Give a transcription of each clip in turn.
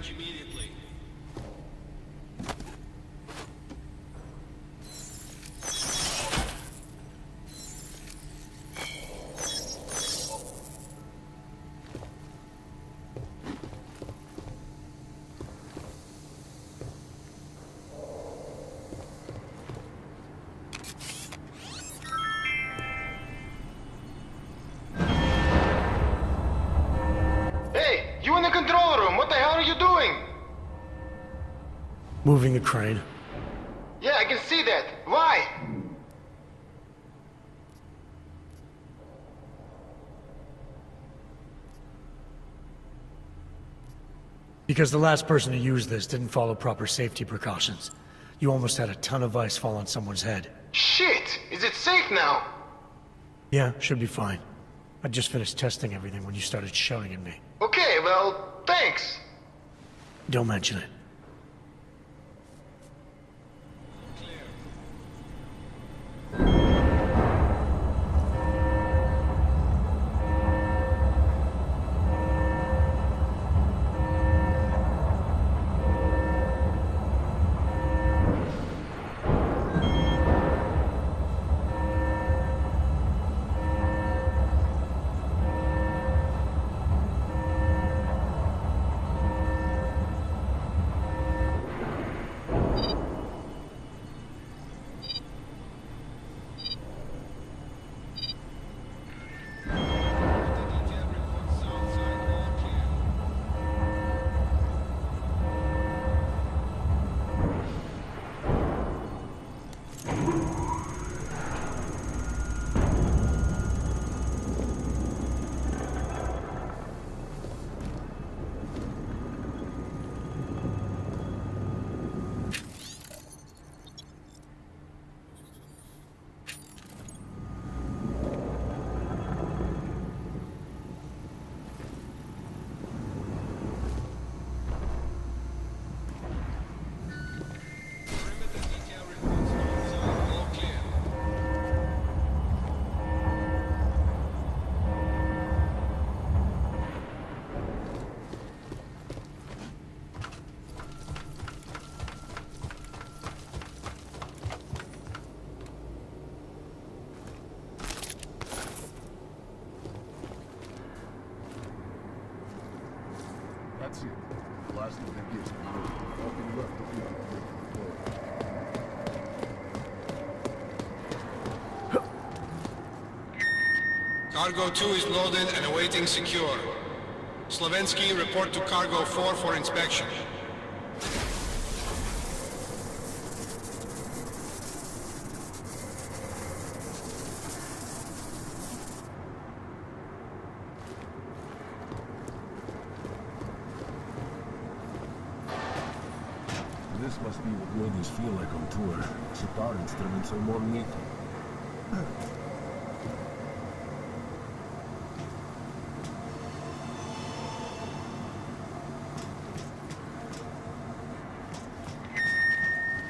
range immediately. You in the control room, what the hell are you doing? Moving the crane. Yeah, I can see that. Why? Because the last person to use this didn't follow proper safety precautions. You almost had a ton of ice fall on someone's head. Shit! Is it safe now? Yeah, should be fine. I just finished testing everything when you started shouting at me. Okay, well, thanks. Don't mention it. That's it. The last of them gives me nothing left to do. Cargo 2 is loaded and awaiting secure. Slavensky, report to Cargo 4 for inspection. This must be what ladies feel like on tour. Sitar instruments are more neat.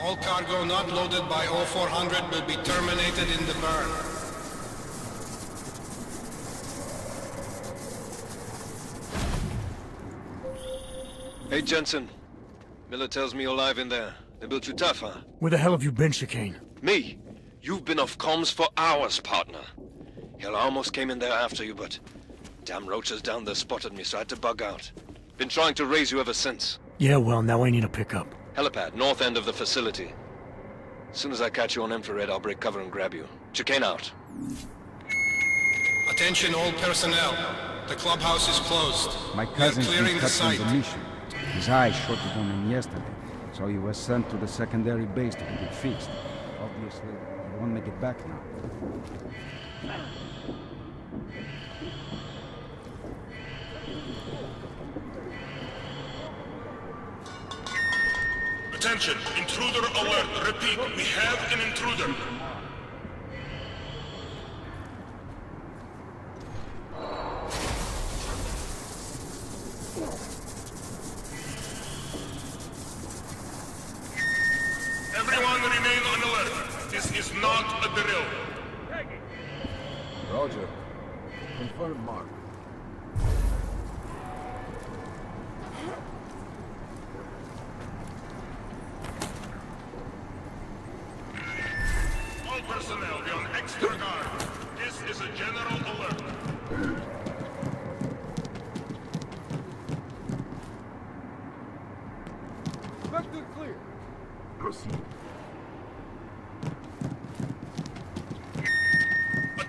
All cargo not loaded by O400 will be terminated in the burn. Hey, Jensen. Miller tells me you're alive in there. They built you tough, huh? Where the hell have you been, Chicane? Me? You've been off comms for hours, partner. Hell, I almost came in there after you, but damn roaches down there spotted me, so I had to bug out. Been trying to raise you ever since. Yeah, well, now I need a pickup. Helipad, north end of the facility. As soon as I catch you on infrared, I'll break cover and grab you. Chicane out. Attention all personnel. The clubhouse is closed. My We are cousin's clearing been the cut site. from the mission. His eye shot it on him yesterday, so he was sent to the secondary base to get it fixed. Obviously, he won't make it back now. Attention! Intruder alert! Repeat, we have an intruder! Everyone remain on alert. This is not a drill. Roger. Confirm Mark.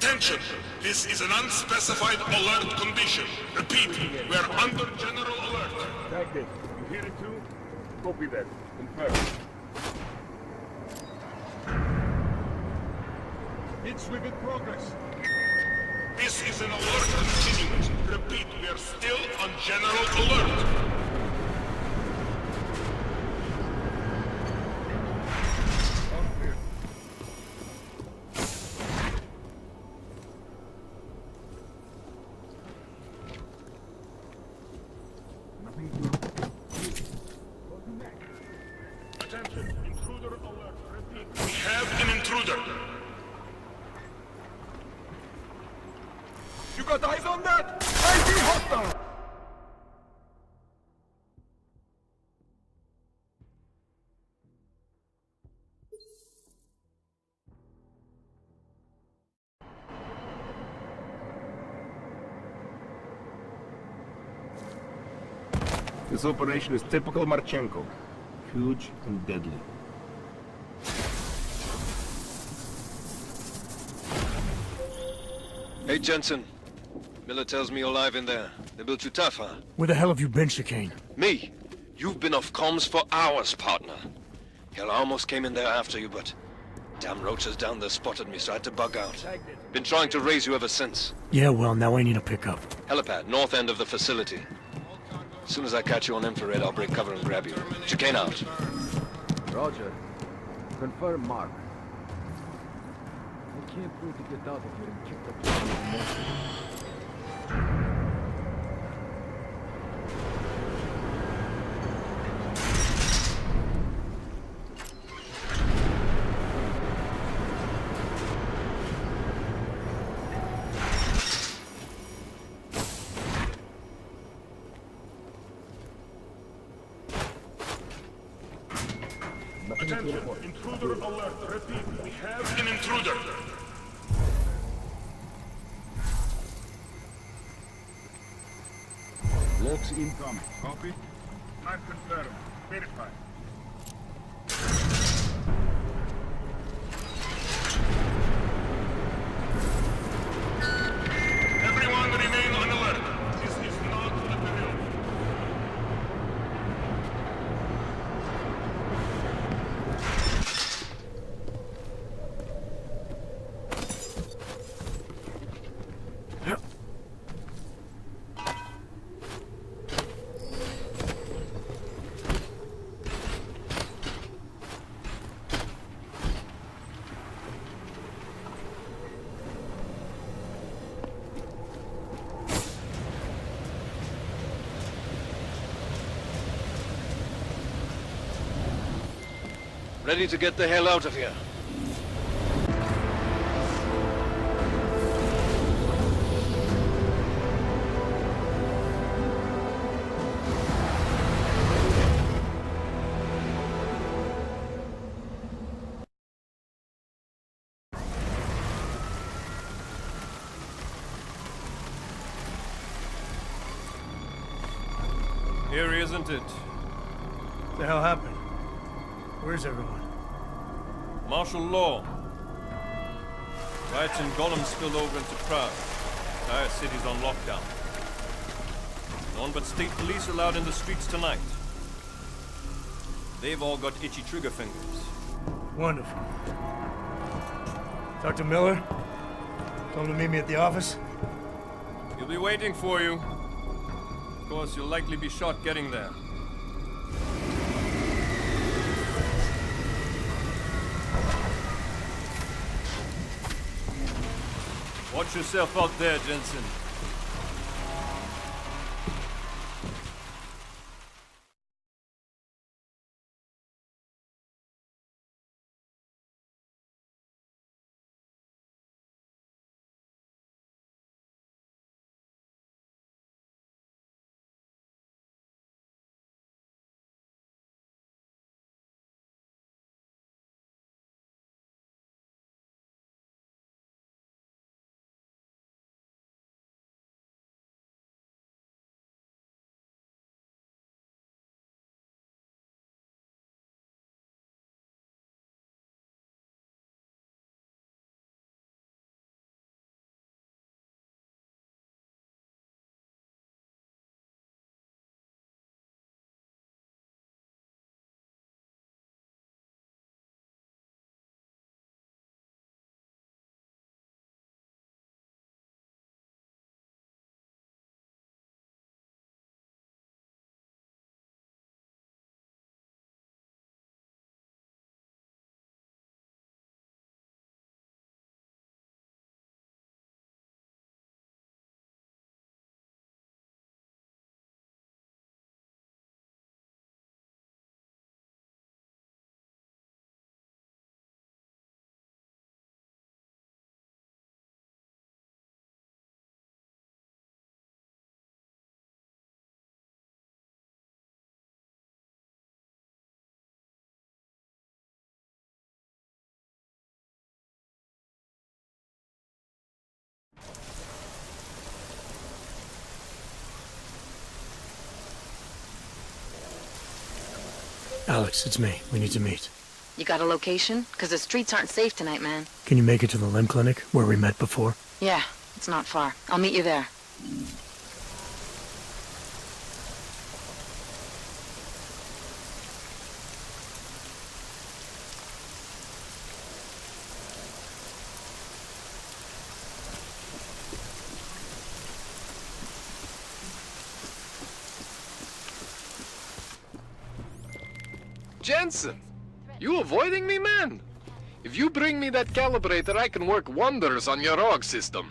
Attention! This is an unspecified alert condition. Repeat, we are under general alert. Tag this. You hear it too? Copy that. Confirm. It's in progress. This is an alert continuous. Repeat, we are still on general alert. Attention, intruder alert. Repeat, we have an intruder. You got eyes on that? I see hostile! This operation is typical Marchenko. Huge and deadly. Hey, Jensen. Miller tells me you're alive in there. They built you tough, huh? Where the hell have you been, Chicane? Me? You've been off comms for hours, partner. Hell, I almost came in there after you, but... damn roaches down there spotted me, so I had to bug out. Been trying to raise you ever since. Yeah, well, now I need a pickup. Helipad, north end of the facility. As soon as I catch you on infrared, I'll break cover and grab you. Chicane out. Roger. Confirm Mark. I can't wait to get out of here and kick the place with more. Attention, intruder alert. Repeat, we have an intruder. Locks incoming. Copy? Not confirmed. Verify. Everyone remain on alert. This is not a drill. Ready to get the hell out of here. Here, isn't it? What the hell happened? Where's everyone? Martial law. Riots in Gollum spilled over into Prague. Entire city's on lockdown. No one but state police allowed in the streets tonight. They've all got itchy trigger fingers. Wonderful. Talk to Miller? Tell him to meet me at the office? He'll be waiting for you. Of course, you'll likely be shot getting there. Watch yourself out there, Jensen. Alex, it's me. We need to meet. You got a location? Because the streets aren't safe tonight, man. Can you make it to the limb clinic, where we met before? Yeah, it's not far. I'll meet you there. Jensen! You avoiding me, man? If you bring me that calibrator, I can work wonders on your AUG system.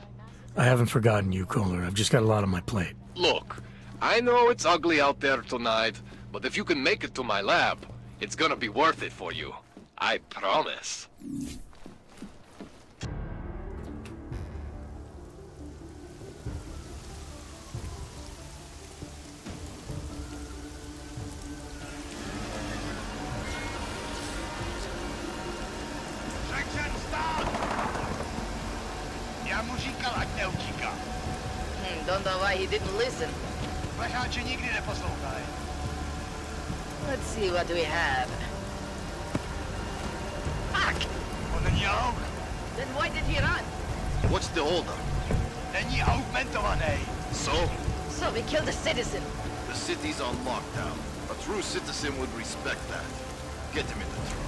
I haven't forgotten you, Kohler. I've just got a lot on my plate. Look, I know it's ugly out there tonight, but if you can make it to my lab, it's gonna be worth it for you. I promise. Don't know why he didn't listen. Let's see what we have. Fuck! Then why did he run? What's the holdup? So? So we killed a citizen. The city's on lockdown. A true citizen would respect that. Get him in the truck.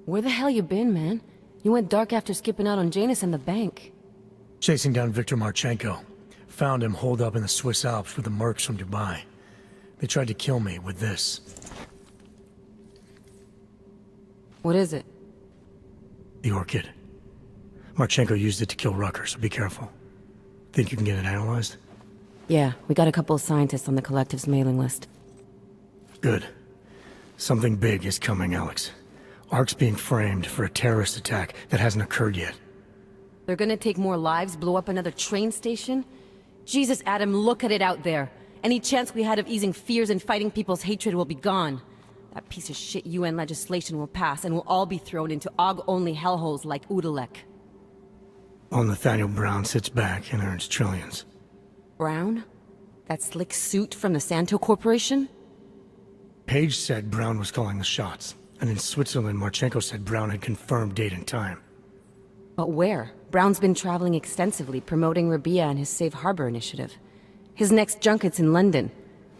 Where the hell you been, man? You went dark after skipping out on Janus and the bank. Chasing down Viktor Marchenko. Found him holed up in the Swiss Alps with the mercs from Dubai. They tried to kill me with this. What is it? The orchid. Marchenko used it to kill Rucker, so be careful. Think you can get it analyzed? Yeah, we got a couple of scientists on the Collective's mailing list. Good. Something big is coming, Alex. ARC's being framed for a terrorist attack that hasn't occurred yet. They're gonna take more lives, blow up another train station? Jesus, Adam, look at it out there. Any chance we had of easing fears and fighting people's hatred will be gone. That piece of shit UN legislation will pass, and we'll all be thrown into AUG-only hellholes like Udalek. While Nathaniel Brown sits back and earns trillions. Brown? That slick suit from the Santo Corporation? Page said Brown was calling the shots. And in Switzerland, Marchenko said Brown had confirmed date and time. But where? Brown's been traveling extensively, promoting Rabia and his Safe Harbor initiative. His next junket's in London.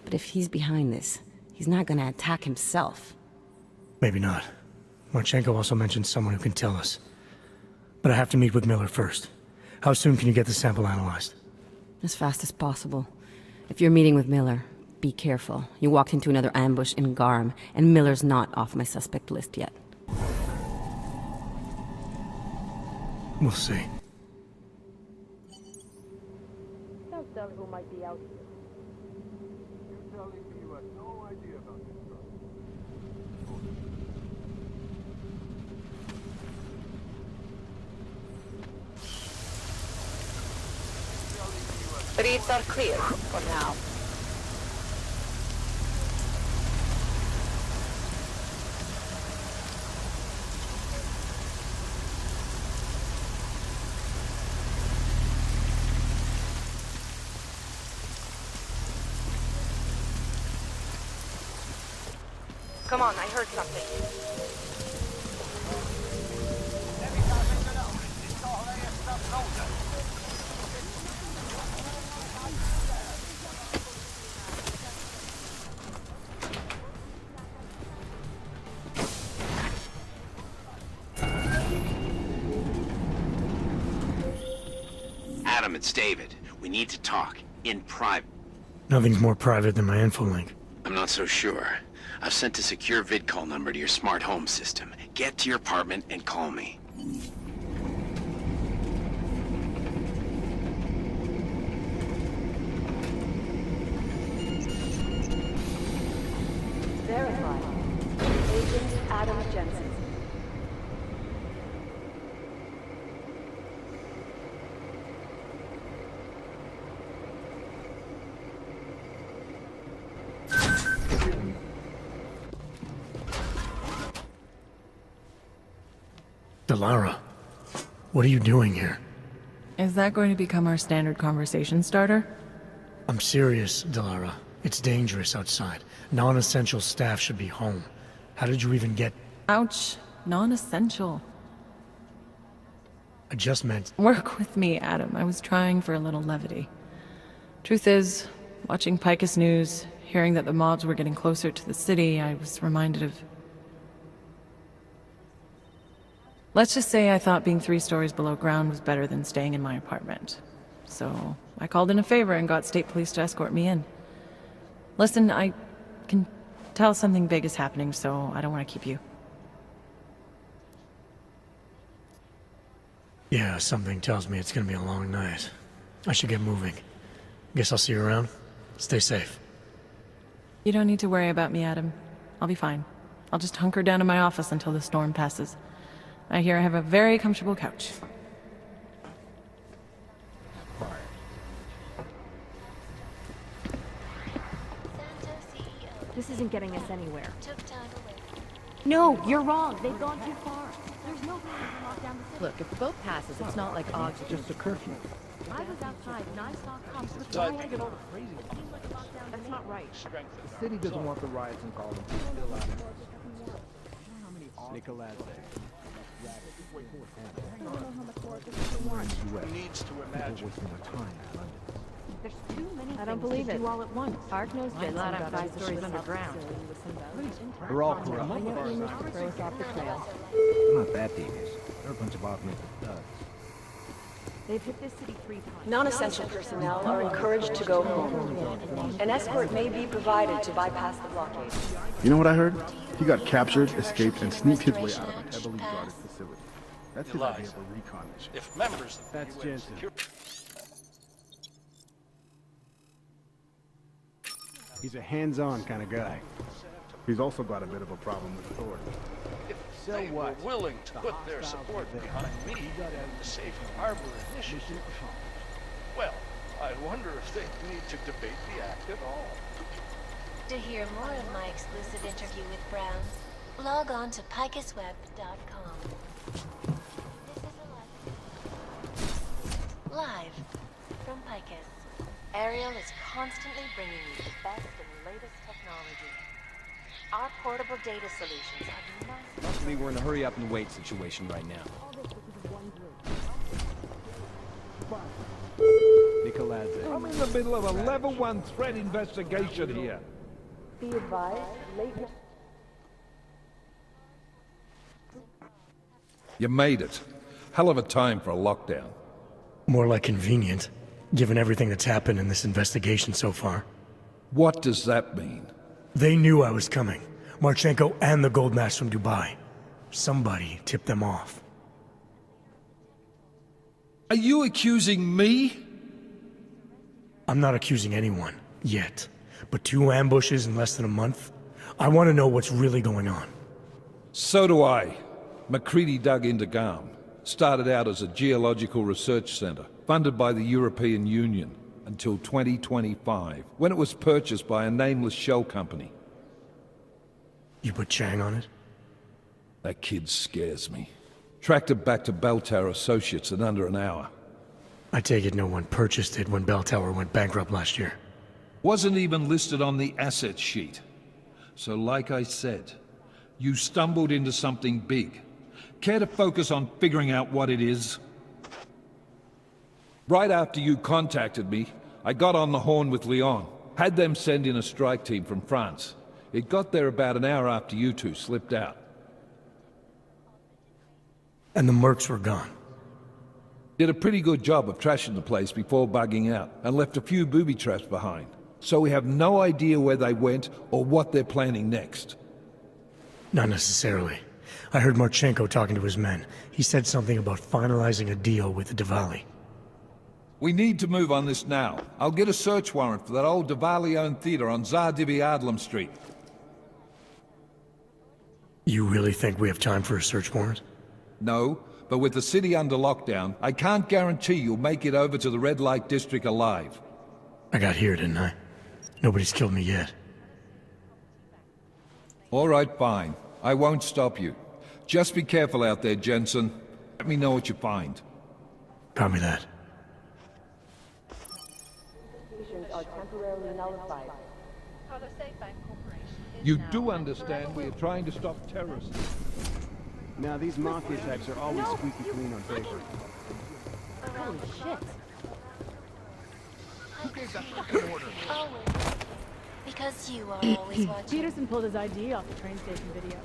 But if he's behind this, he's not gonna attack himself. Maybe not. Marchenko also mentioned someone who can tell us. But I have to meet with Miller first. How soon can you get the sample analyzed? As fast as possible. If you're meeting with Miller, be careful. You walked into another ambush in Garm, and Miller's not off my suspect list yet. We'll see. Don't tell who might be out here. You're telling me you had no idea about this drug. Streets are clear for now. Come on, I heard something. Adam, it's David. We need to talk. In private. Nothing's more private than my info link. I'm not so sure. I've sent a secure vidcall number to your smart home system. Get to your apartment and call me. Verified. Agent Adam Jensen. Delara, what are you doing here? Is that going to become our standard conversation starter? I'm serious, Delara. It's dangerous outside. Non-essential staff should be home. How did you even get... Ouch. Non-essential. I just meant... Work with me, Adam. I was trying for a little levity. Truth is, watching Picus News, hearing that the mobs were getting closer to the city, I was reminded of... Let's just say I thought being 3 stories below ground was better than staying in my apartment. So, I called in a favor and got state police to escort me in. Listen, I can tell something big is happening, so I don't want to keep you. Yeah, something tells me it's gonna be a long night. I should get moving. Guess I'll see you around. Stay safe. You don't need to worry about me, Adam. I'll be fine. I'll just hunker down in my office until the storm passes. I hear I have a very comfortable couch. This isn't getting us anywhere. No, you're wrong. They've gone too far. There's no reason to lock down the city. Look, if the boat passes, it's not like oxygen. It's just a curfew. I was outside and I saw cops with Take it all the crazy. That's not right. The city doesn't want the riots and call them still out there. Nicolás. Needs to imagine. There's too many. I don't believe it. All at once. Hard-nosed bits got 5 stories underground. They're all corrupt. I know rumors to throw us off the trail. They're not that devious. They're a bunch of obvious thugs. They've hit this city 3 times. Non-essential personnel are encouraged to go home. An escort may be provided to bypass the blockade. You know what I heard? He got captured, escaped, and sneaked his way out of a heavily guarded facility. That's his idea of a recon mission. If members of That's Jensen. He's a hands-on kind of guy. He's also got a bit of a problem with authority. If they were willing to put their support behind me and the Safe Harbor Initiative, well, I wonder if they need to debate the act at all. To hear more of my exclusive interview with Brown, log on to picusweb.com. Live from Picus, Ariel is constantly bringing you the best and latest technology. Our portable data solutions have massive... Must be we're in a hurry up and wait situation right now. Nicolás. I'm in the middle of a level 1 threat investigation here. Be advised, late... You made it. Hell of a time for a lockdown. More like convenient, given everything that's happened in this investigation so far. What does that mean? They knew I was coming. Marchenko and the gold mask from Dubai. Somebody tipped them off. Are you accusing me? I'm not accusing anyone, yet. But 2 ambushes in less than a month? I want to know what's really going on. So do I. McCready dug into Garm. Started out as a geological research center, funded by the European Union, until 2025, when it was purchased by a nameless shell company. You put Chang on it? That kid scares me. Tracked it back to Bell Tower Associates in under an hour. I take it no one purchased it when Bell Tower went bankrupt last year. Wasn't even listed on the asset sheet. So like I said, you stumbled into something big. Care to focus on figuring out what it is? Right after you contacted me, I got on the horn with Leon. Had them send in a strike team from France. It got there about an hour after you two slipped out. And the mercs were gone. Did a pretty good job of trashing the place before bugging out, and left a few booby traps behind. So we have no idea where they went or what they're planning next. Not necessarily. I heard Marchenko talking to his men. He said something about finalizing a deal with the Diwali. We need to move on this now. I'll get a search warrant for that old Diwali-owned theater on Zardibi Adlam Street. You really think we have time for a search warrant? No, but with the city under lockdown, I can't guarantee you'll make it over to the Red Light District alive. I got here, didn't I? Nobody's killed me yet. All right, fine. I won't stop you. Just be careful out there, Jensen. Let me know what you find. Copy that. Stations are temporarily nullified. You do understand we are trying to stop terrorists. Now, these Mafia types are always squeaky clean on paper. Holy shit. Who gave that fucking order? Always. Because you are always watching. Peterson pulled his ID off the train station video.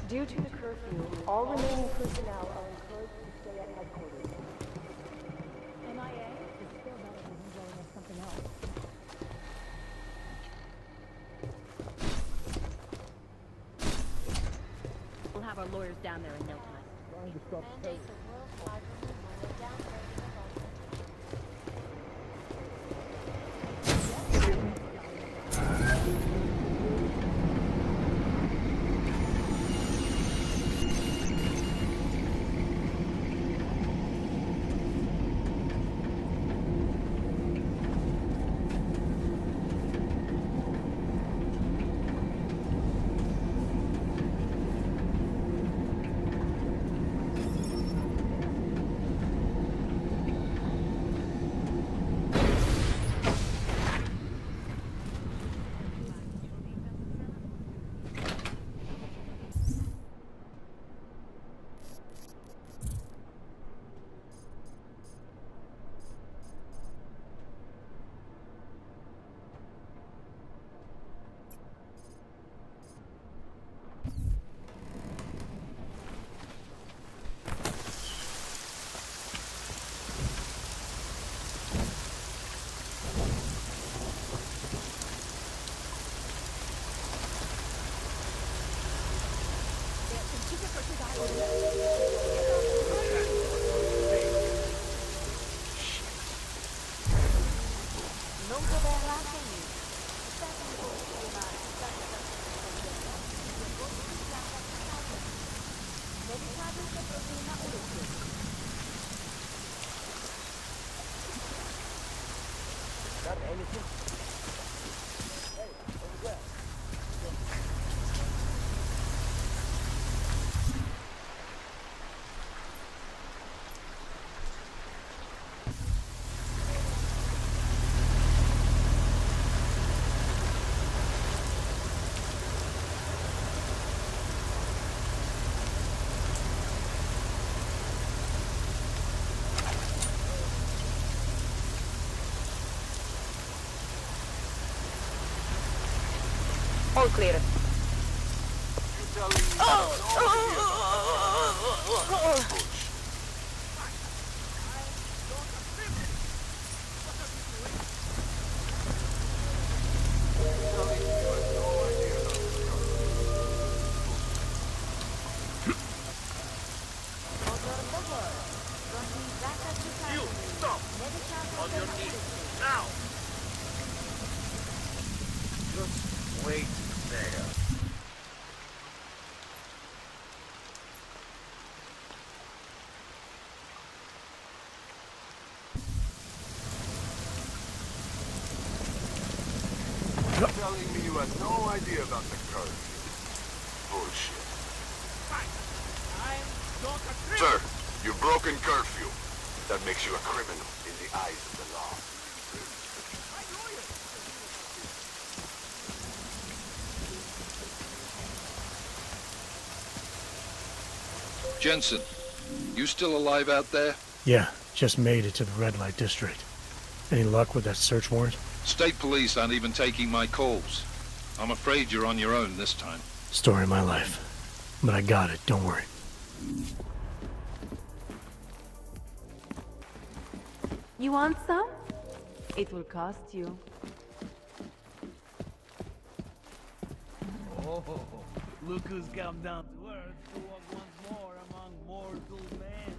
Due to the curfew, all remaining personnel are encouraged to stay at headquarters. MIA is still better than him going with something else. We'll have our lawyers down there in no time. Mandate the worldwide removal of downgrading of All clear. You, stop! On your knees, now! Just wait there. You're telling me you had no idea about the curfew? Bullshit. Sir, you've broken curfew. That makes you a criminal in the eyes of the law. Jensen, you still alive out there? Yeah, just made it to the red light district. Any luck with that search warrant? State police aren't even taking my calls. I'm afraid you're on your own this time. Story of my life. But I got it, don't worry. You want some? It will cost you. Oh, look who's come down to earth to walk once more among mortal men.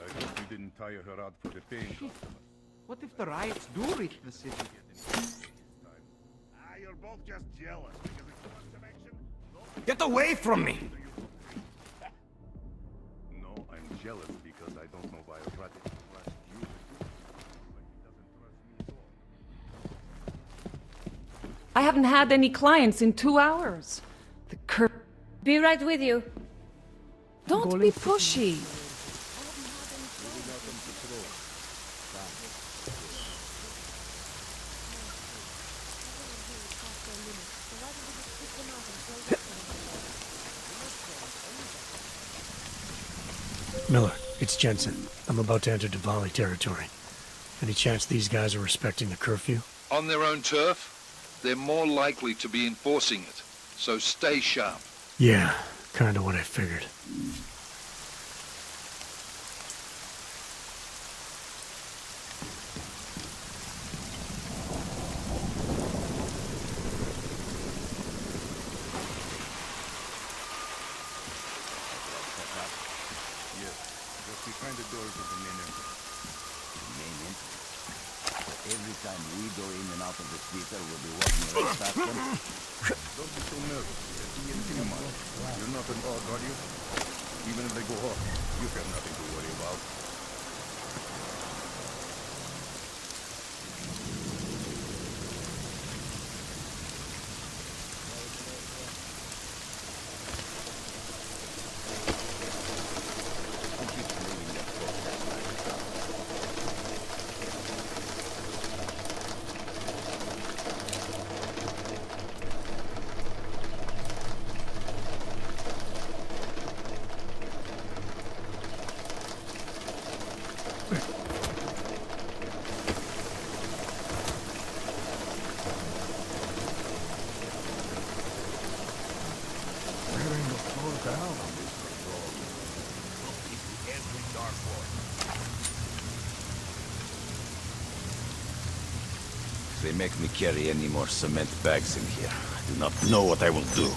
I hope you didn't hire her out for the paying customers. What if the riots do reach the city? You're both just jealous because it's too much action. Get away from me! No, I'm jealous because I don't know why I'd rather trust you, but he doesn't trust me at all. I haven't had any clients in 2 hours. The cur- Be right with you. Don't be pushy. Miller, it's Jensen. I'm about to enter Diwali territory. Any chance these guys are respecting the curfew? On their own turf, they're more likely to be enforcing it. So stay sharp. Yeah, kinda what I figured. Behind the doors of the main entrance. Main entrance? Every time we go in and out of the theater, we'll be walking right past them. Don't be so nervous. Come on. You're not an odd, are you? Even if they go off, you have nothing to worry about. If they make me carry any more cement bags in here, I do not know what I will do.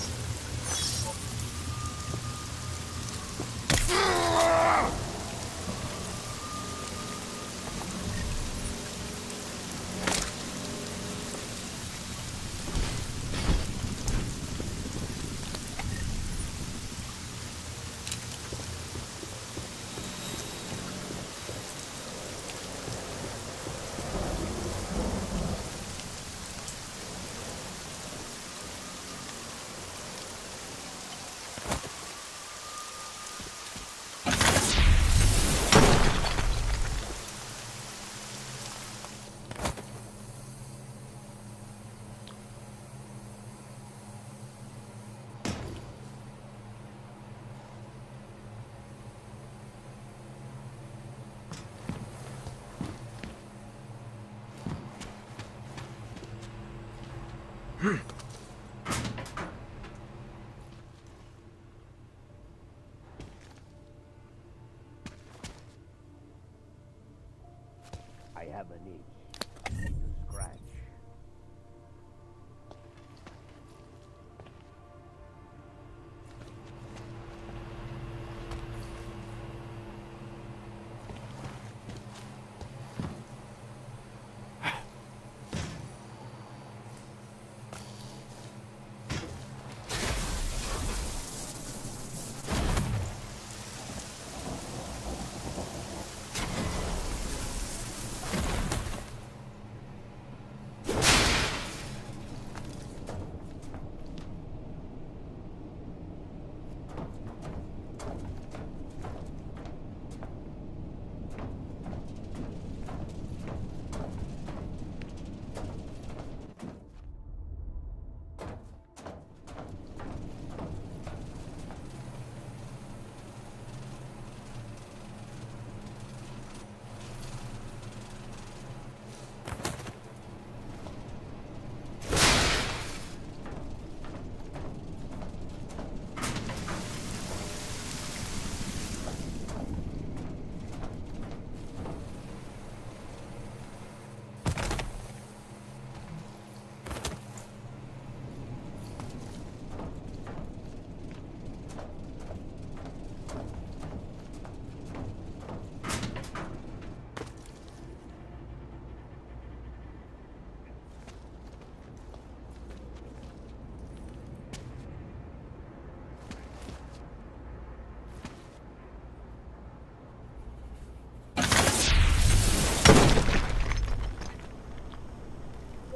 I have an itch. I need to scratch.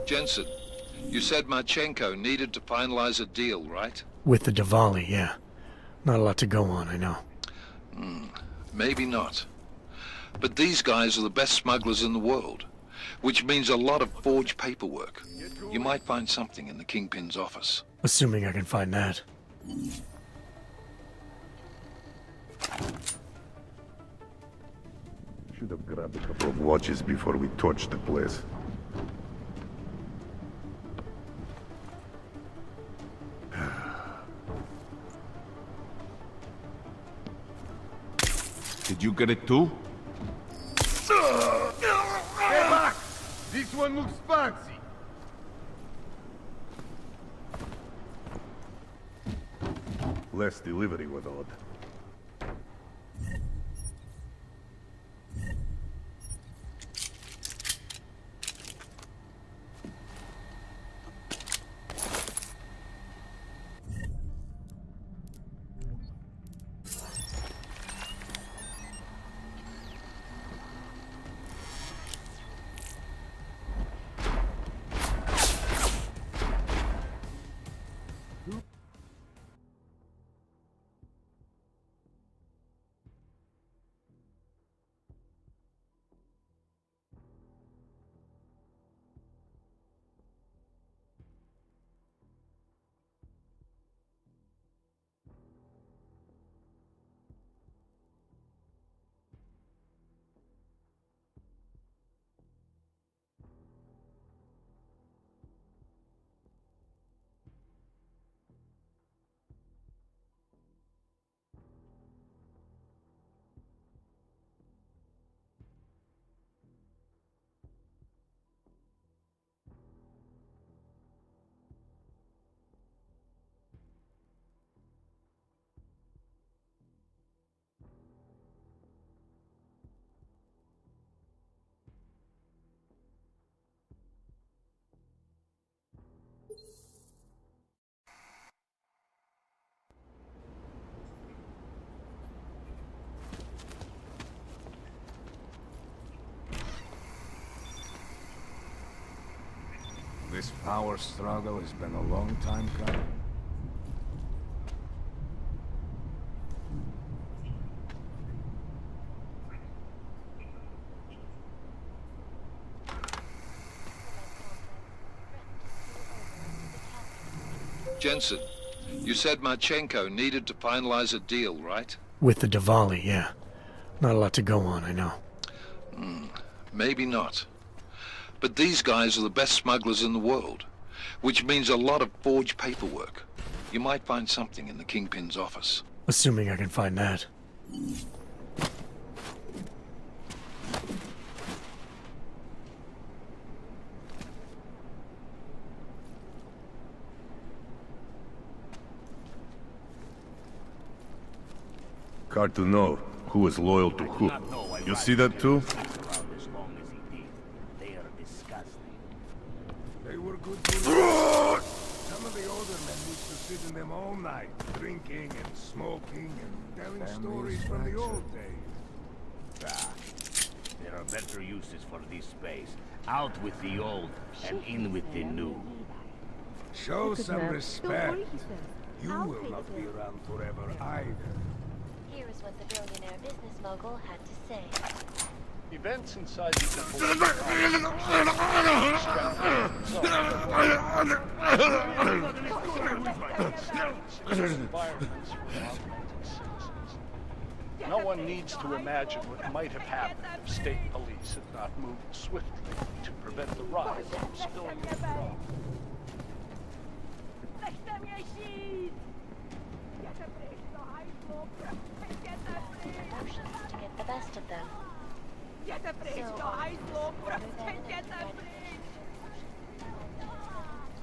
Jensen, you said Marchenko needed to finalize a deal, right? With the Diwali, yeah. Not a lot to go on, I know. Maybe not. But these guys are the best smugglers in the world, which means a lot of forged paperwork. You might find something in the Kingpin's office. Assuming I can find that. Should have grabbed a couple of watches before we torched the place. Did you get it too? Hey, Max! This one looks fancy. Last delivery was odd. This power struggle has been a long time coming. Jensen, you said Marchenko needed to finalize a deal, right? With the Diwali, yeah. Not a lot to go on, I know. Maybe not. But these guys are the best smugglers in the world, which means a lot of forged paperwork. You might find something in the Kingpin's office. Assuming I can find that. Hard to know who is loyal to who. You see that too? They were good to Some of the older men used to sit in them all night, drinking and smoking and telling stories from the old days. Ah, there are better uses for this space. Out with the old and in with the new. Show some respect. You will not be around forever either. Here is what the billionaire business mogul had to say. Events inside the No one needs to imagine what might have happened if state police had not moved swiftly to prevent the riot from spilling into Rome. Emotions to get the best of them.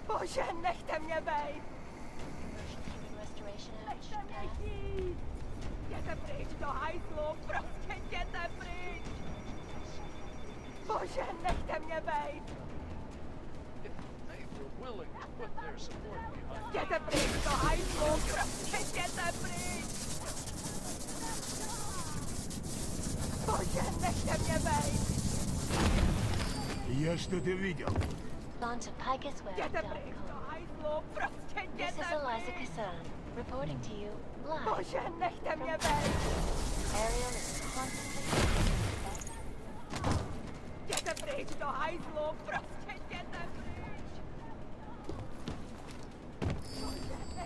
Bože, nechte mě bejt! Jděte pryč do hajzlu, prostě jděte pryč! Bože, nechte mě bejt! Jděte pryč do hajzlu, prostě jděte pryč! Bože, nechte mě bejt! Я что-то видел. on to picuswear.com. This is Eliza Kassan, reporting to you live. Ariel is constantly...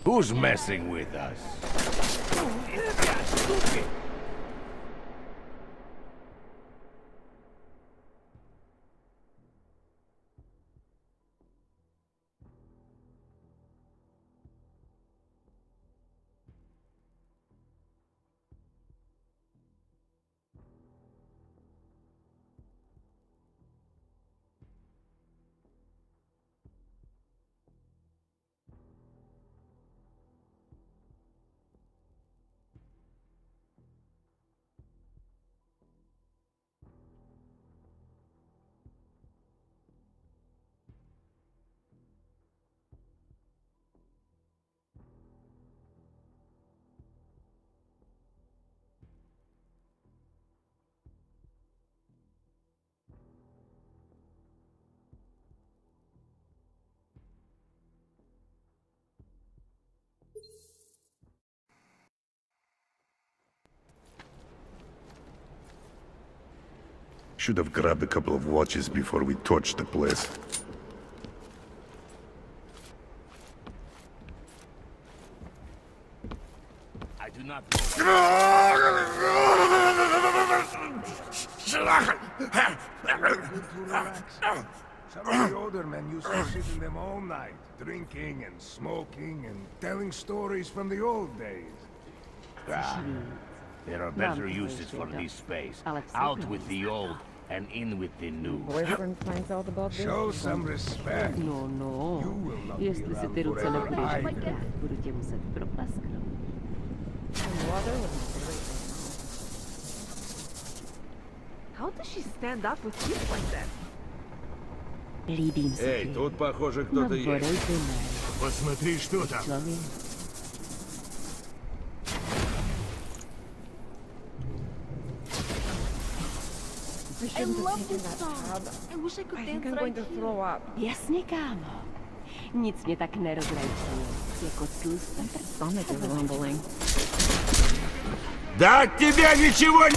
Who's messing with us? Should have grabbed a couple of watches before we torched the place. I do not Some of the older men used to sit in them all night, drinking and smoking and telling stories from the old days. There are better uses for this space. Out with the old and in with the new. Boyfriend finds out about this? Show some respect. No, no. You will not be Если around задерутся на forever плечи, either. будут ему за это пропаскать. Water was great. How does she stand up with kids like that? Эй, тут, похоже, кто-то есть. Посмотри, что там. I love this song. I wish I could dance I'm going to throw up. Jasne, kámo. Nic mě tak nerozrajčuje, jako tlustá Stomach is rumbling. Да от тебя ничего не...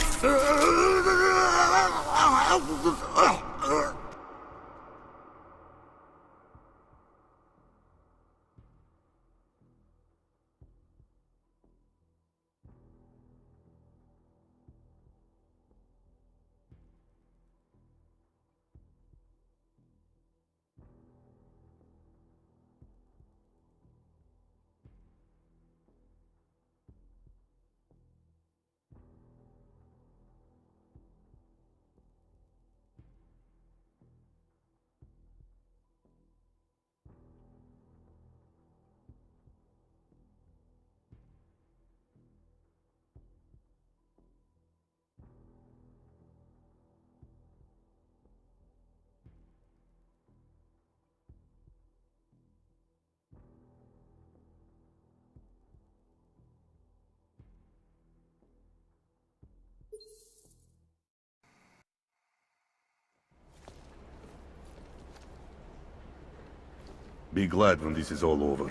Be glad when this is all over.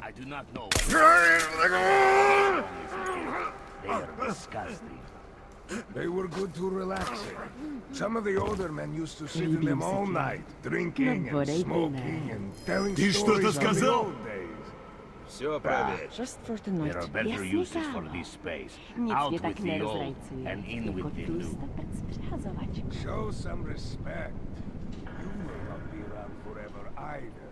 I do not know. They are disgusting. They were good to relax in. Some of the older men used to sit in them all night, drinking and smoking and telling stories of the old days. Все проверь. Just for the night. There are better uses for this space. Out with the old and in with the new. Show some respect. You will not be around forever either.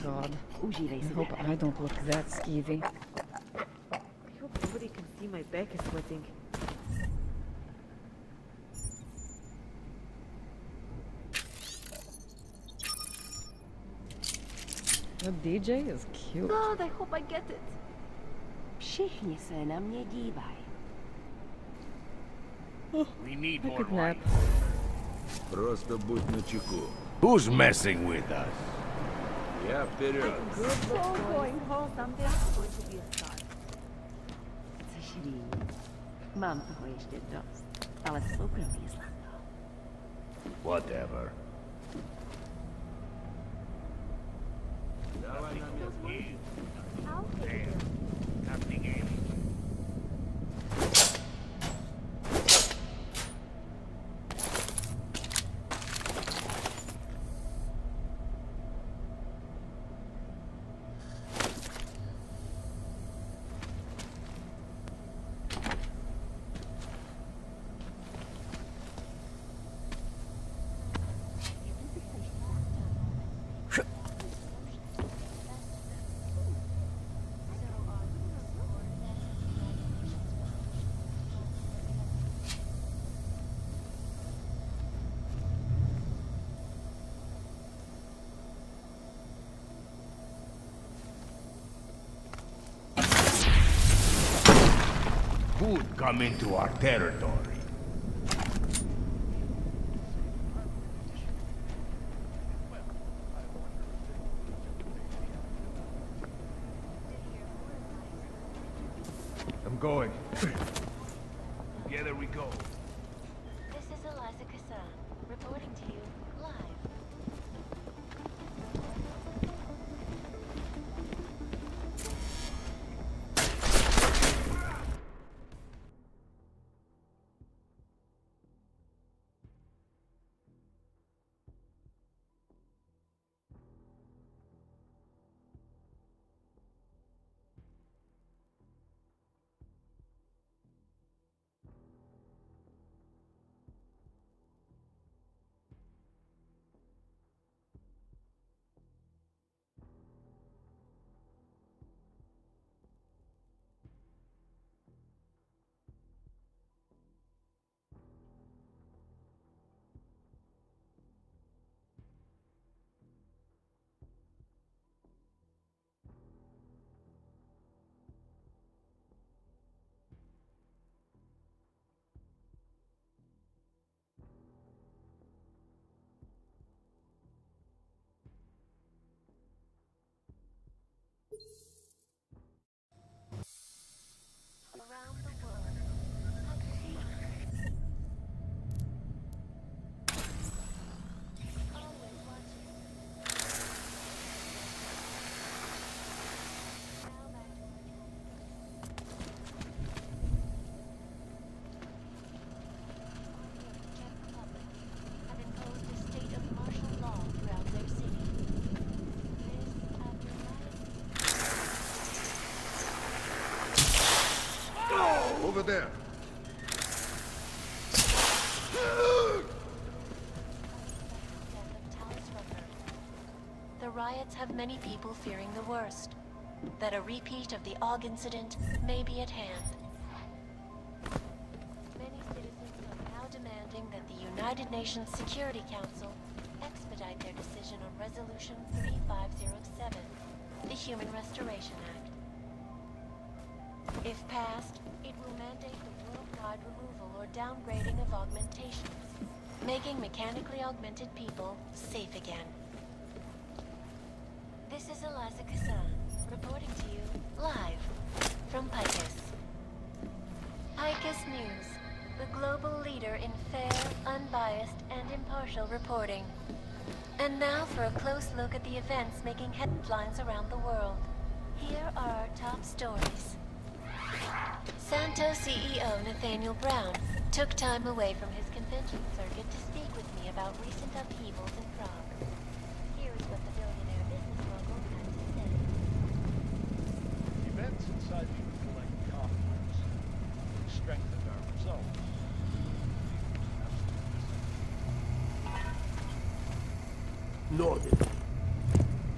God. I hope I don't look that skeevy. I hope nobody can see my back is sweating. The DJ is cute. God, I hope I get it. Všichni se na mě dívají. We need I more could nap. light. Просто будь начеку. Who's messing with us? Yeah, bitter. So going home. Someday I'm going to be a star. Co śni. Mam toho ještě dost. Ale v soukromí je zlato. Whatever. Who'd come into our territory? I'm going. Together we go. This is Eliza Kassan, reporting to you live. Around the world, I see. Always watching. Now back to our Czech Republic have imposed a state of martial law throughout their city. This after Over there. The riots have many people fearing the worst, that a repeat of the Og incident may be at hand. Many citizens are now demanding that the United Nations Security Council expedite their decision on Resolution 3507, the Human Restoration Act. If passed, it will mandate the worldwide removal or downgrading of augmentations, making mechanically augmented people safe again. This is Eliza Kassan, reporting to you live from Picus. Picus News, the global leader in fair, unbiased, and impartial reporting. And now for a close look at the events making headlines around the world. Here are our top stories. Santo CEO Nathaniel Brown took time away from his convention circuit to speak with me about recent upheavals in Prague. Here is what the billionaire business mogul had to say. Events inside the Collect Conference strengthened our results. Noted.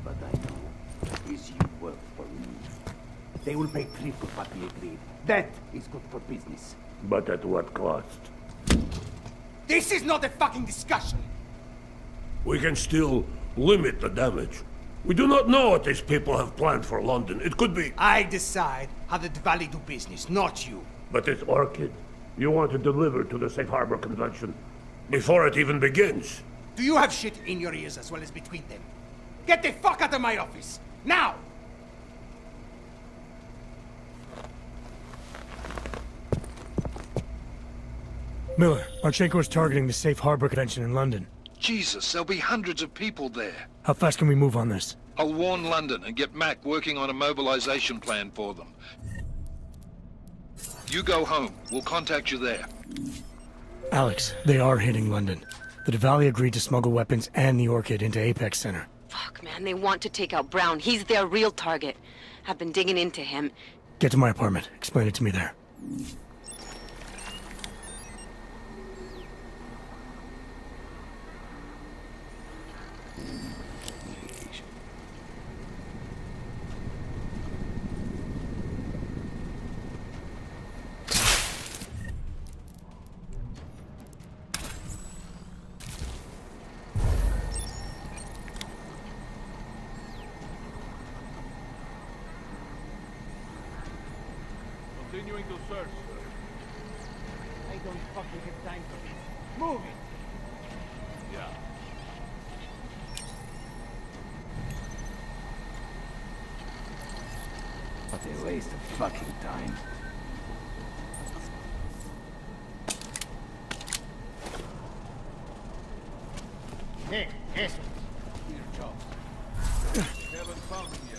But I know this you work for me. They will pay triple what we agreed. That is good for business. But at what cost? This is not a fucking discussion! We can still limit the damage. We do not know what these people have planned for London. It could be... I decide how the Valley do business, not you. But it's Orchid. You want to deliver to the Safe Harbor Convention before it even begins. Do you have shit in your ears as well as between them? Get the fuck out of my office! Now! Miller, Marchenko is targeting the Safe Harbor Convention in London. Jesus, there'll be hundreds of people there. How fast can we move on this? I'll warn London and get Mac working on a mobilization plan for them. You go home. We'll contact you there. Alex, they are hitting London. The Diwali agreed to smuggle weapons and the Orchid into Apex Center. Fuck, man, they want to take out Brown. He's their real target. I've been digging into him. Get to my apartment. Explain it to me there. Continuing to search, sir. I don't fucking have time for this. Move it! Yeah. What a waste of fucking time. Hey, eso. Do your job. Haven't found him yet.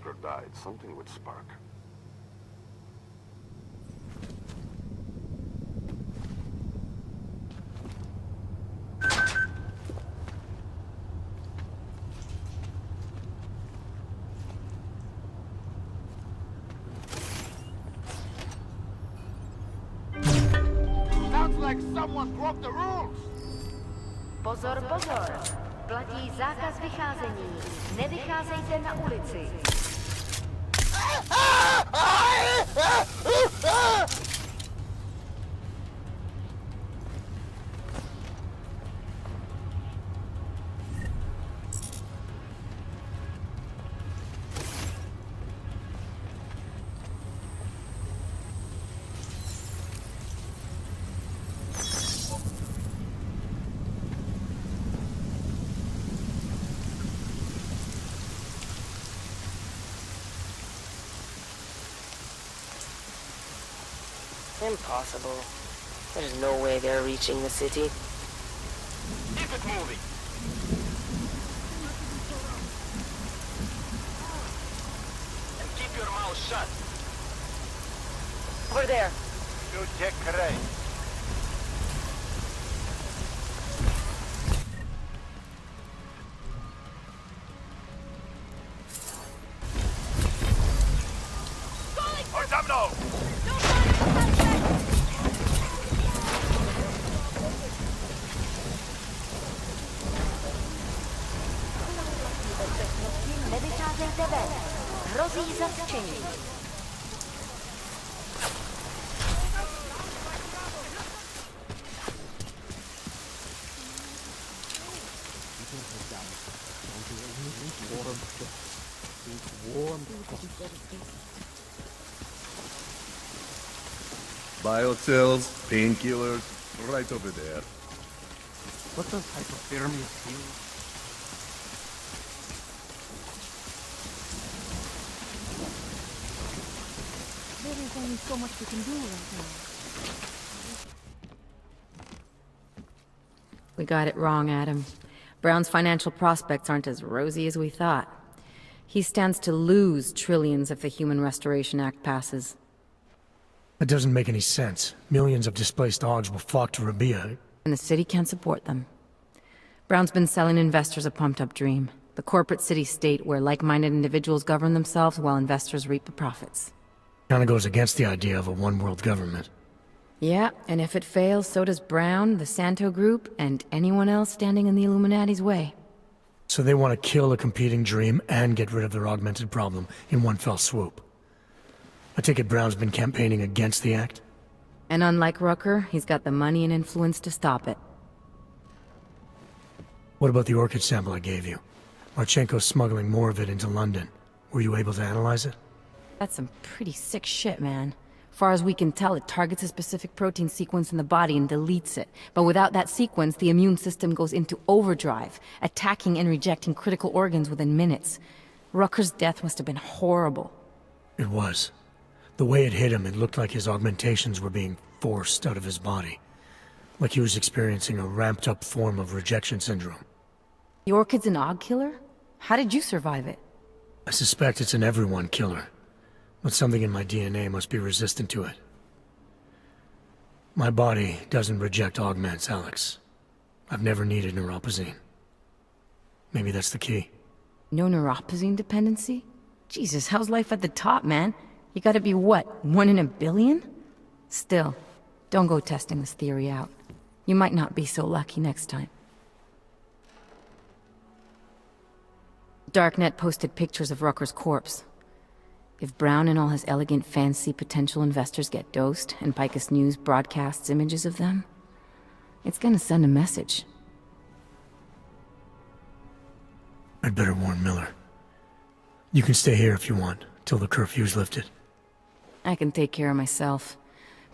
Rucker died, something would spark. Sounds like someone broke the rules. Pozor, pozor. Platí zákaz vycházení. Nevycházejte na ulici. Impossible. There's no way they're reaching the city. Keep it moving. And keep your mouth shut. Over there. You check right. Nevycházejte ven. Hrozí zatčení. Biocells, painkillers, right over there. What does hypothermia feel? There is only so much we can do right now. We got it wrong, Adam. Brown's financial prospects aren't as rosy as we thought. He stands to lose trillions if the Human Restoration Act passes. That doesn't make any sense. Millions of displaced Augs will flock to Rabia. And the city can't support them. Brown's been selling investors a pumped-up dream. The corporate city-state where like-minded individuals govern themselves while investors reap the profits. Kinda goes against the idea of a one-world government. Yeah, and if it fails, so does Brown, the Santo Group, and anyone else standing in the Illuminati's way. So they want to kill a competing dream and get rid of their augmented problem in one fell swoop. I take it Brown's been campaigning against the act? And unlike Rucker, he's got the money and influence to stop it. What about the orchid sample I gave you? Marchenko's smuggling more of it into London. Were you able to analyze it? That's some pretty sick shit, man. Far as we can tell, it targets a specific protein sequence in the body and deletes it. But without that sequence, the immune system goes into overdrive, attacking and rejecting critical organs within minutes. Rucker's death must have been horrible. It was. The way it hit him, it looked like his augmentations were being forced out of his body. Like he was experiencing a ramped-up form of rejection syndrome. The orchid's an Aug killer? How did you survive it? I suspect it's an everyone killer. But something in my DNA must be resistant to it. My body doesn't reject augments, Alex. I've never needed neuropozyne. Maybe that's the key. No neuropozyne dependency? Jesus, how's life at the top, man? You gotta be what, 1 in a billion? Still, don't go testing this theory out. You might not be so lucky next time. Darknet posted pictures of Rucker's corpse. If Brown and all his elegant fancy potential investors get dosed, and Picus News broadcasts images of them, it's gonna send a message. I'd better warn Miller. You can stay here if you want, till the curfew's lifted. I can take care of myself.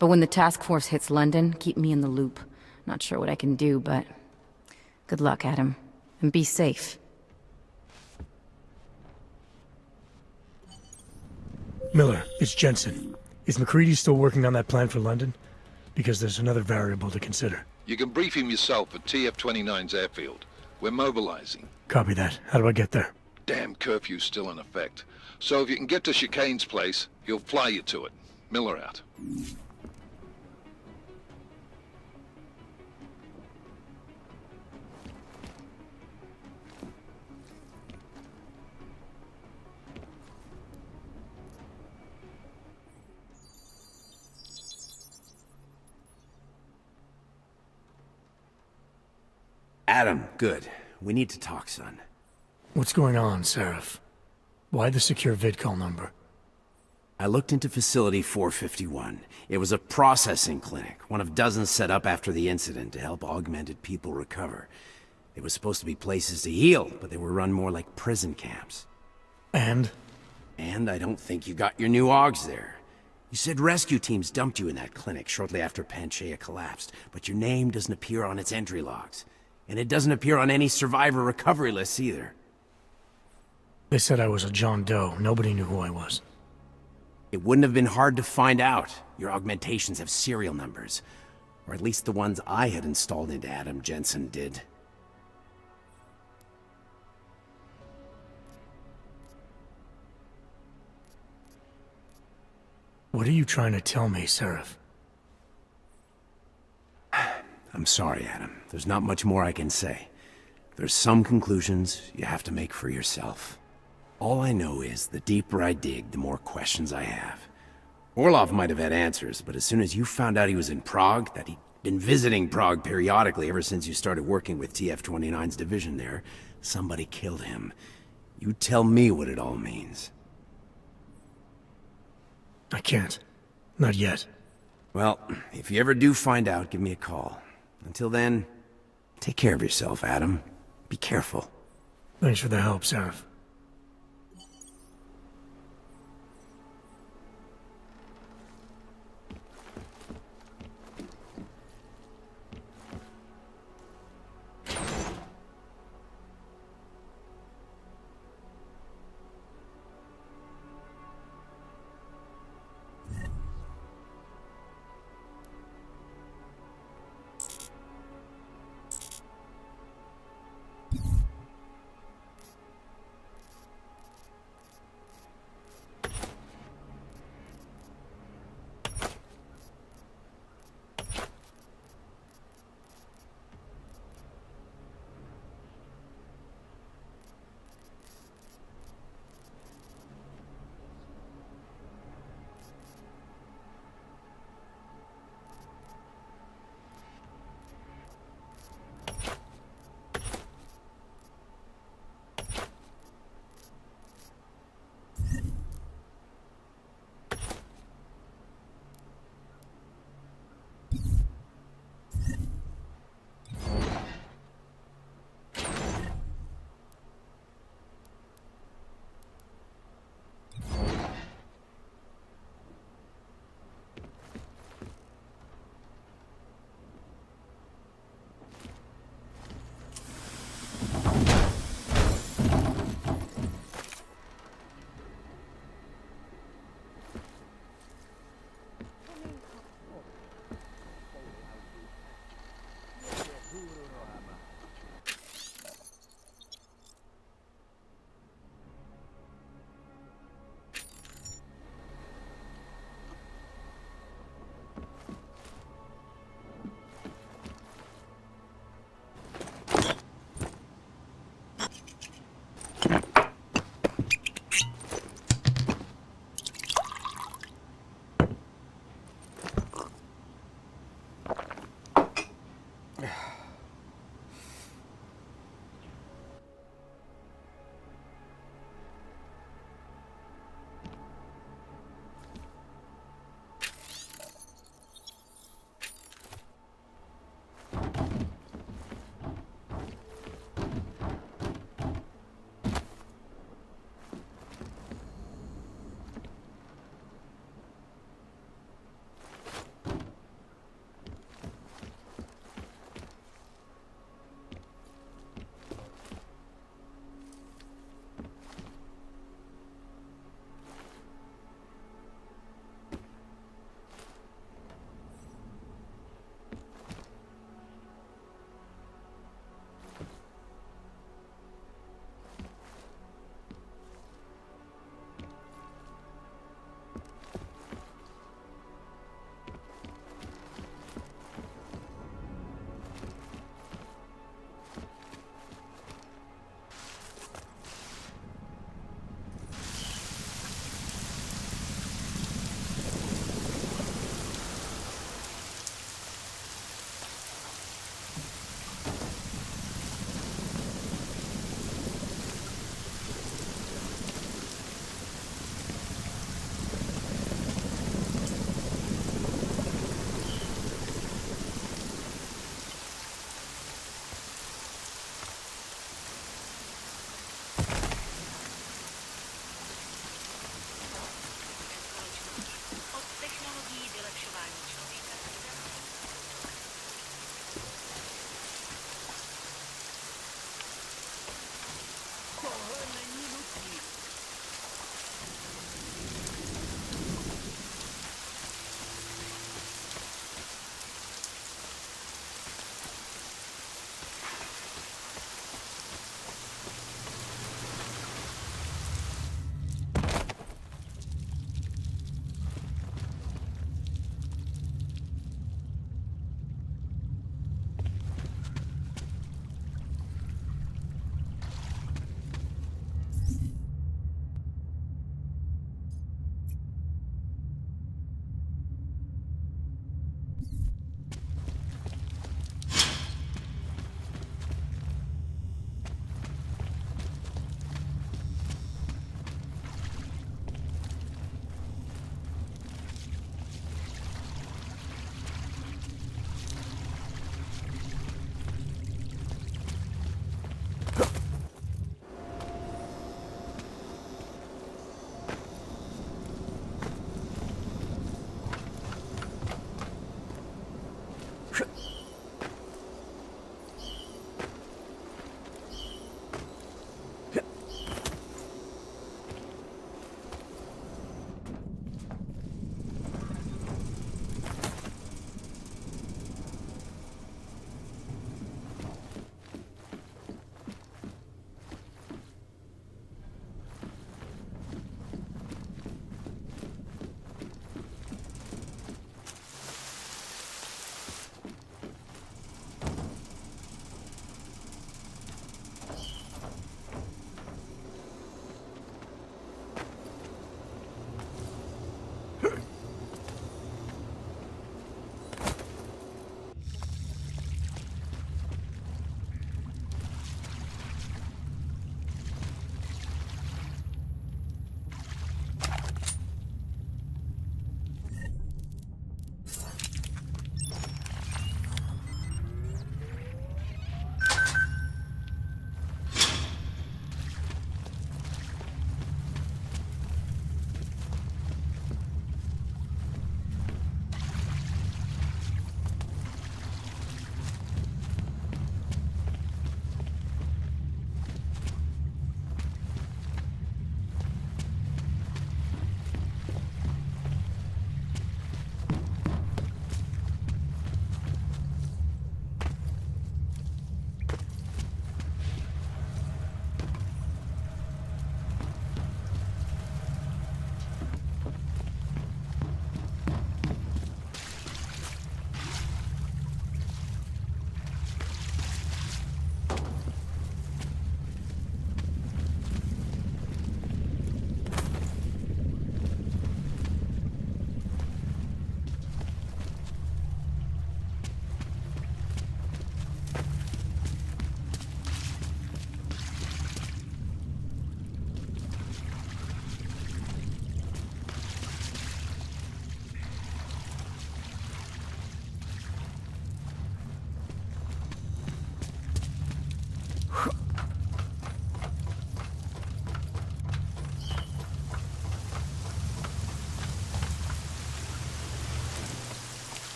But when the task force hits London, keep me in the loop. Not sure what I can do, but... good luck, Adam. And be safe. Miller, it's Jensen. Is McCready still working on that plan for London? Because there's another variable to consider. You can brief him yourself at TF-29's airfield. We're mobilizing. Copy that. How do I get there? damn curfew's still in effect. So if you can get to Chicane's place, he'll fly you to it. Miller out. Adam, good. We need to talk, son. What's going on, Seraph? Why the secure vidcall number? I looked into Facility 451. It was a processing clinic, one of dozens set up after the incident to help augmented people recover. They were supposed to be places to heal, but they were run more like prison camps. And? And I don't think you got your new augs there. You said rescue teams dumped you in that clinic shortly after Panchaea collapsed, but your name doesn't appear on its entry logs. And it doesn't appear on any survivor recovery lists either. They said I was a John Doe. Nobody knew who I was. It wouldn't have been hard to find out. Your augmentations have serial numbers. Or at least the ones I had installed into Adam Jensen did. What are you trying to tell me, Seraph? I'm sorry, Adam. There's not much more I can say. There's some conclusions you have to make for yourself. All I know is, the deeper I dig, the more questions I have. Orlov might have had answers, but as soon as you found out he was in Prague, that he'd been visiting Prague periodically ever since you started working with TF-29's division there, somebody killed him. You tell me what it all means. I can't. Not yet. Well, if you ever do find out, give me a call. Until then, take care of yourself, Adam. Be careful. Thanks for the help, Seraph.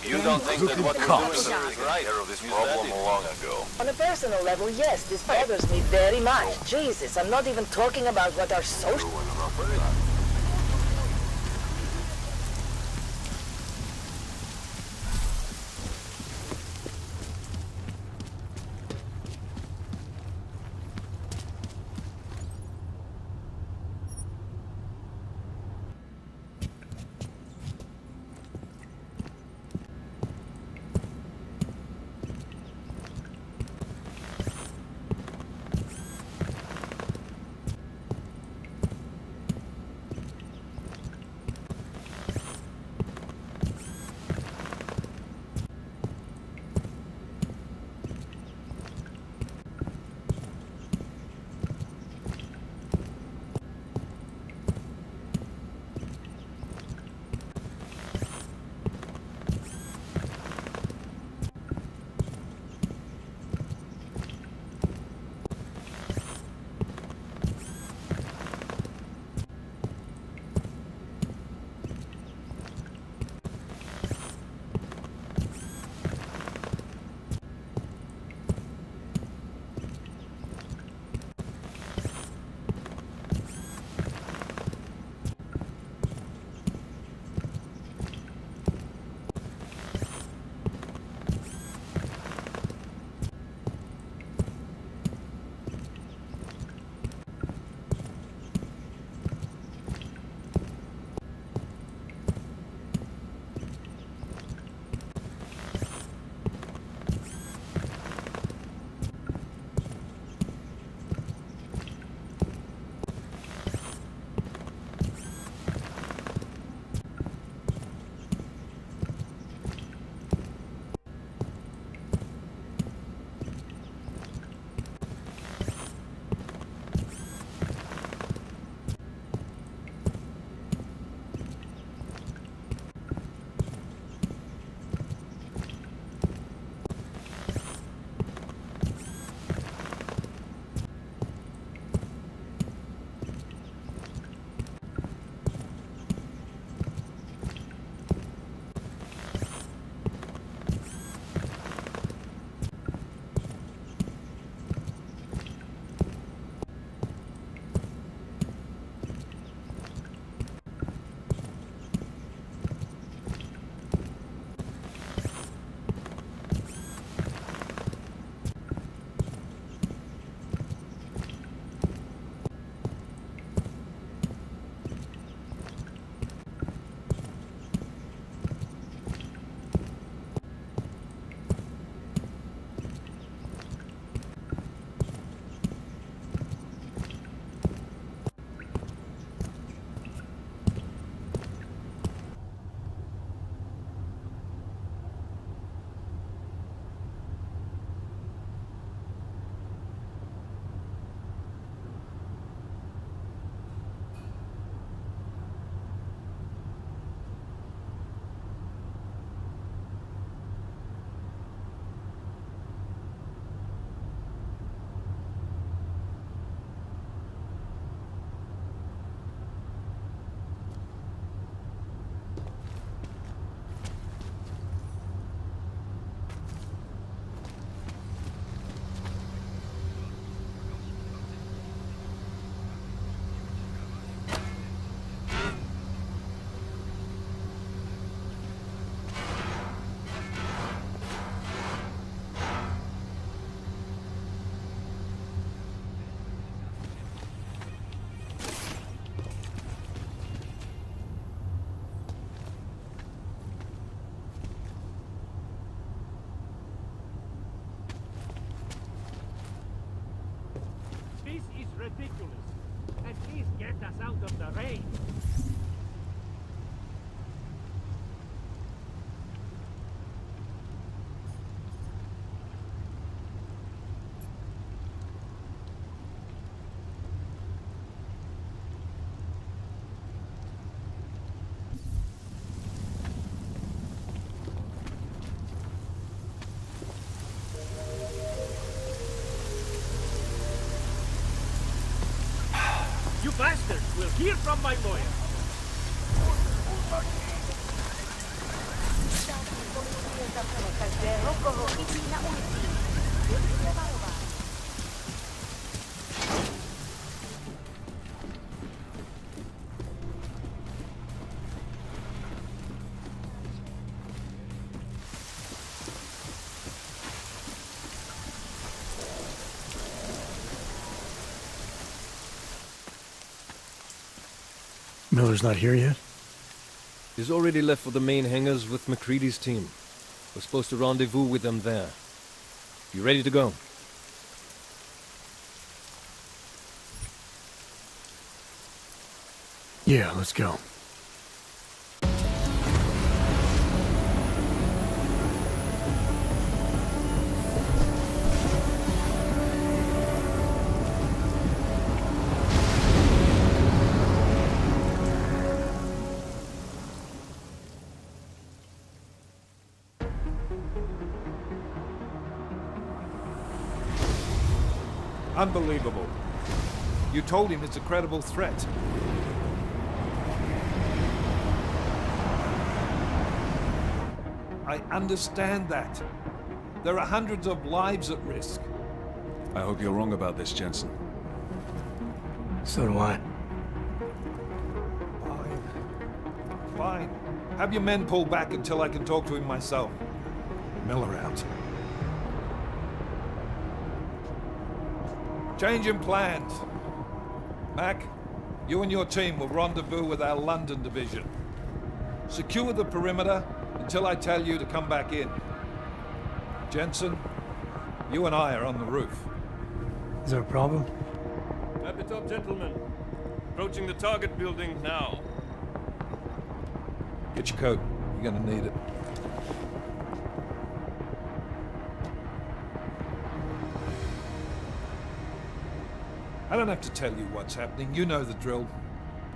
You don't think that what we're doing is right? This problem long ago. On a personal level, yes, this bothers me very much. Jesus, I'm not even talking about what our social... ridiculous. At least get us out of the rain. You bastards will hear from my lawyer. Miller's not here yet? He's already left for the main hangars with McCready's team. We're supposed to rendezvous with them there. You ready to go? Yeah, let's go. Unbelievable. You told him it's a credible threat. I understand that. There are hundreds of lives at risk. I hope you're wrong about this, Jensen. So do I. Fine. Have your men pull back until I can talk to him myself. Miller out. Changing plans. Mac, you and your team will rendezvous with our London division. Secure the perimeter until I tell you to come back in. Jensen, you and I are on the roof. Is there a problem? Wrap it up, gentlemen. Approaching the target building now. Get your coat. You're gonna need it. I don't have to tell you what's happening. You know the drill.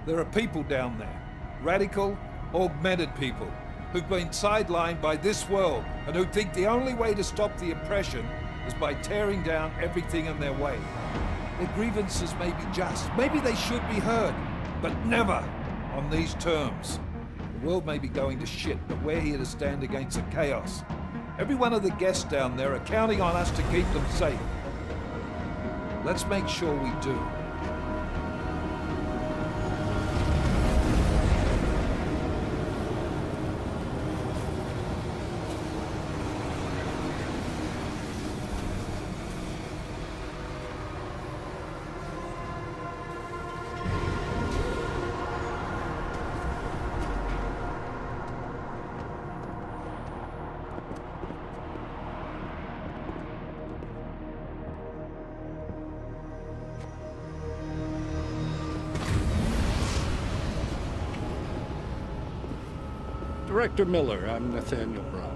There are people down there. Radical, augmented people who've been sidelined by this world and who think the only way to stop the oppression is by tearing down everything in their way. Their grievances may be just. Maybe they should be heard, but never on these terms. The world may be going to shit, but we're here to stand against the chaos. Every one of the guests down there are counting on us to keep them safe. Let's make sure we do. Director Miller, I'm Nathaniel Brown.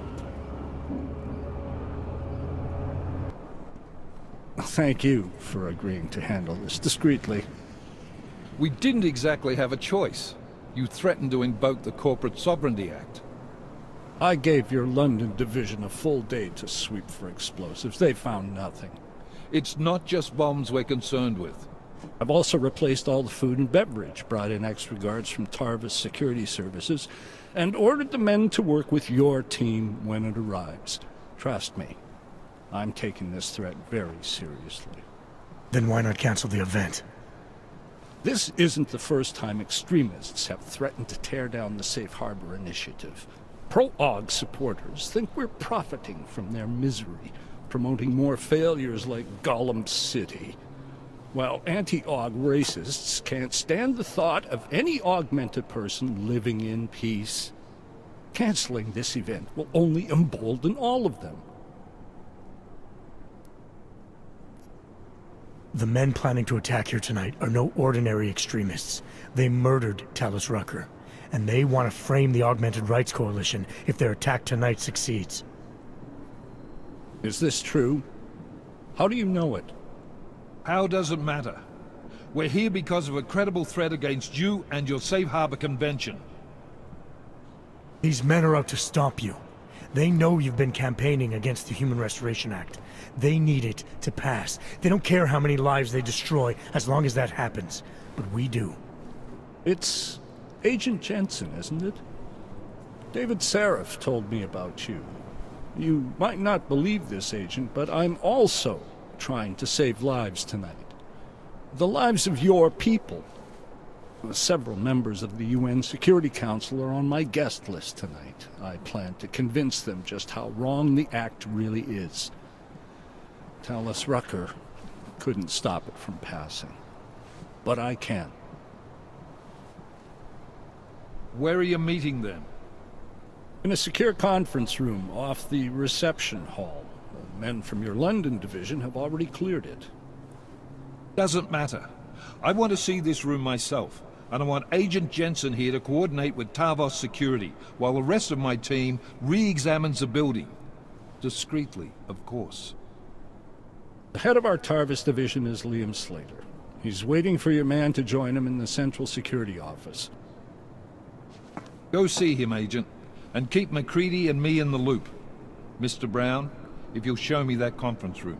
Thank you for agreeing to handle this discreetly. We didn't exactly have a choice. You threatened to invoke the Corporate Sovereignty Act. I gave your London division a full day to sweep for explosives. They found nothing. It's not just bombs we're concerned with. I've also replaced all the food and beverage, brought in extra guards from Tarvis Security Services, and ordered the men to work with your team when it arrives. Trust me, I'm taking this threat very seriously. Then why not cancel the event? This isn't the first time extremists have threatened to tear down the Safe Harbor Initiative. Pro-AUG supporters think we're profiting from their misery, promoting more failures like Gollum City. While anti-AUG racists can't stand the thought of any augmented person living in peace. Canceling this event will only embolden all of them. The men planning to attack here tonight are no ordinary extremists. They murdered Talus Rucker, and they want to frame the Augmented Rights Coalition if their attack tonight succeeds. Is this true? How do you know it? How does it matter? We're here because of a credible threat against you and your Safe Harbor Convention. These men are out to stop you. They know you've been campaigning against the Human Restoration Act. They need it to pass. They don't care how many lives they destroy, as long as that happens. But we do. It's Agent Jensen, isn't it? David Seraph told me about you. You might not believe this, Agent, but I'm also trying to save lives tonight. The lives of your people. Several members of the UN Security Council are on my guest list tonight. I plan to convince them just how wrong the act really is. Talus Rucker couldn't stop it from passing. But I can. Where are you meeting them? In a secure conference room off the reception hall. Men from your London division have already cleared it. Doesn't matter. I want to see this room myself, and I want Agent Jensen here to coordinate with Tavos Security, while the rest of my team re-examines the building. Discreetly, of course. The head of our Tarvis division is Liam Slater. He's waiting for your man to join him in the Central Security Office. Go see him, Agent, and keep MacCready and me in the loop. Mr. Brown, if you'll show me that conference room.